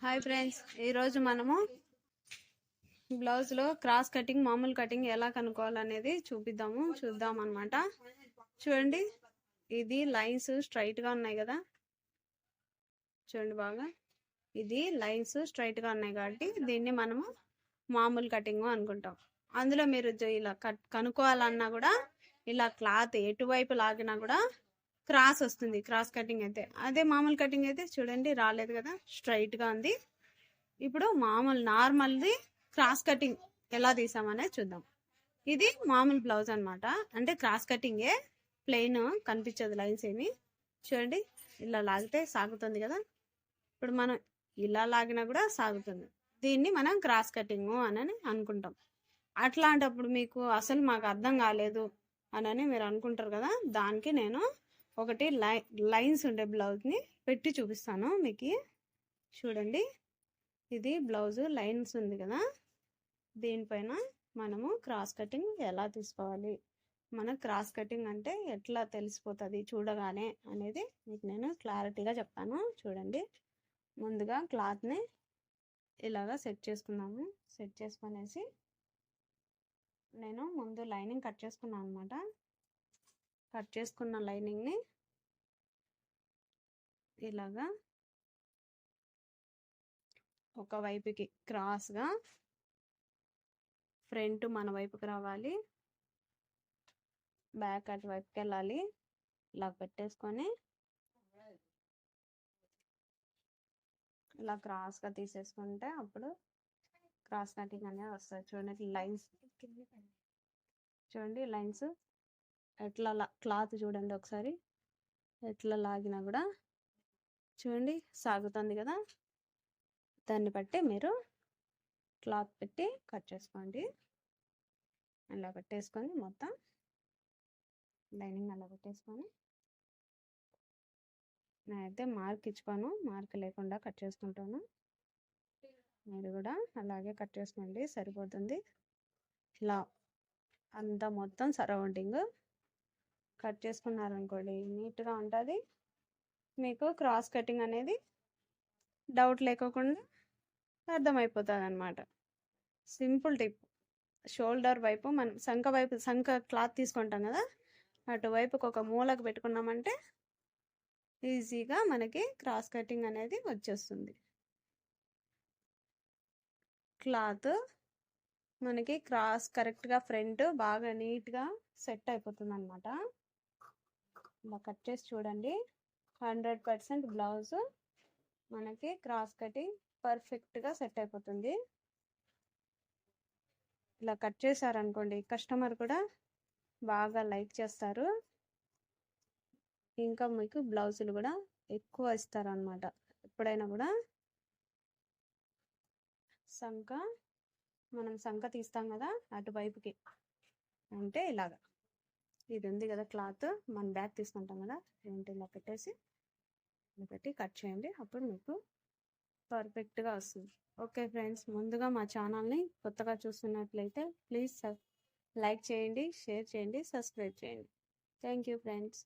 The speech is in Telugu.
హాయ్ ఫ్రెండ్స్, ఈరోజు మనము బ్లౌజ్లో క్రాస్ కటింగ్ మామూలు కటింగ్ ఎలా కనుక్కోవాలనేది చూద్దాం అనమాట. చూడండి, ఇది లైన్స్ స్ట్రైట్గా ఉన్నాయి కదా, చూడండి బాగా. ఇది లైన్స్ స్ట్రైట్గా ఉన్నాయి కాబట్టి దీన్ని మనము మామూలు కటింగ్ అనుకుంటాం. అందులో మీరు ఇలా కనుక్కోవాలన్నా కూడా ఇలా క్లాత్ ఎటువైపు లాగినా కూడా క్రాస్ వస్తుంది, క్రాస్ కటింగ్ అయితే. అదే మామూలు కటింగ్ అయితే చూడండి రాలేదు కదా, స్ట్రైట్గా ఉంది. ఇప్పుడు మామూలు నార్మల్ది క్రాస్ కటింగ్ ఎలా తీసామనేది చూద్దాం. ఇది మామూలు బ్లౌజ్ అనమాట, అంటే క్రాస్ కటింగే, ప్లెయిన్ కనిపించదు లైన్స్ ఏమి. చూడండి, ఇలా లాగితే సాగుతుంది కదా. ఇప్పుడు మనం ఇలా లాగినా కూడా సాగుతుంది. దీన్ని మనం క్రాస్ కటింగ్ అని అనుకుంటాం. అట్లాంటప్పుడు మీకు అసలు మాకు అర్థం కాలేదు అని మీరు అనుకుంటారు కదా, దానికి నేను ఒకటి లైన్స్ ఉండే బ్లౌజ్ని పెట్టి చూపిస్తాను మీకు. చూడండి, ఇది బ్లౌజ్ లైన్స్ ఉంది కదా, దీనిపైన మనము క్రాస్ కటింగ్ ఎలా తీసుకోవాలి, మన క్రాస్ కటింగ్ అంటే ఎట్లా తెలిసిపోతుంది చూడగానే అనేది మీకు నేను క్లారిటీగా చెప్తాను. చూడండి, ముందుగా క్లాత్ని ఇలాగా సెట్ చేసుకున్నాము. సెట్ చేసుకునేసి నేను ముందు లైనింగ్ కట్ చేసుకున్నాను అనమాట. కట్ చేసుకున్న లైనింగ్ని ఇలాగా ఒక వైపుకి క్రాస్గా, ఫ్రంట్ మన వైపుకి రావాలి, బ్యాక్ అటు వైపుకి వెళ్ళాలి. ఇలా పెట్టేసుకొని ఇలా క్రాస్గా తీసేసుకుంటే అప్పుడు క్రాస్ కటింగ్ అనేది వస్తుంది. చూడండి లైన్స్, చూడండి లైన్స్ ఎట్లా క్లాత్ చూడండి ఒకసారి, ఎట్లా లాగినా కూడా చూడండి సాగుతుంది కదా. దాన్ని బట్టి మీరు క్లాత్ పెట్టి కట్ చేసుకోండి. అలా పెట్టేసుకొని మొత్తం లైనింగ్ అలా పెట్టేసుకొని, నేనైతే మార్క్ ఇచ్చుకోను, మార్క్ లేకుండా కట్ చేసుకుంటాను. మీరు కూడా అలాగే కట్ చేసుకోండి, సరిపోతుంది. ఇలా అంతా మొత్తం సరౌండింగ్ కట్ చేసుకున్నారనుకోండి నీట్గా ఉంటుంది. మీకు క్రాస్ కటింగ్ అనేది డౌట్ లేకోకుండా అర్థమైపోతుంది అనమాట. Simple tip. షోల్డర్ వైపు మనం సంఖ క్లాత్ తీసుకుంటాం కదా, అటువైపుకి ఒక మూలకు పెట్టుకున్నామంటే ఈజీగా మనకి క్రాస్ కటింగ్ అనేది వచ్చేస్తుంది. క్లాత్ మనకి క్రాస్ కరెక్ట్గా ఫ్రంట్ బాగా నీట్గా సెట్ అయిపోతుంది అనమాట. ఇలా కట్ చేసి చూడండి, 100% బ్లౌజ్ మనకి క్రాస్ కటింగ్ పర్ఫెక్ట్గా సెట్ అయిపోతుంది. ఇలా కట్ చేశారనుకోండి కస్టమర్ కూడా బాగా లైక్ చేస్తారు, ఇంకా మీకు బ్లౌజులు కూడా ఎక్కువ ఇస్తారనమాట. ఎప్పుడైనా కూడా మనం సంఖ తీస్తాం కదా అటువైపుకి, అంటే ఇలాగా ఇది ఉంది కదా క్లాత్, మన బ్యాక్ తీసుకుంటాం కదా, ఏంటి ఇలా పెట్టేసి ఇలా పెట్టి కట్ చేయండి, అప్పుడు మీకు పర్ఫెక్ట్గా వస్తుంది. ఓకే ఫ్రెండ్స్, ముందుగా మా ఛానల్ని కొత్తగా చూస్తున్నట్లయితే ప్లీజ్ లైక్ చేయండి, షేర్ చేయండి, సబ్స్క్రైబ్ చేయండి. Thank you friends.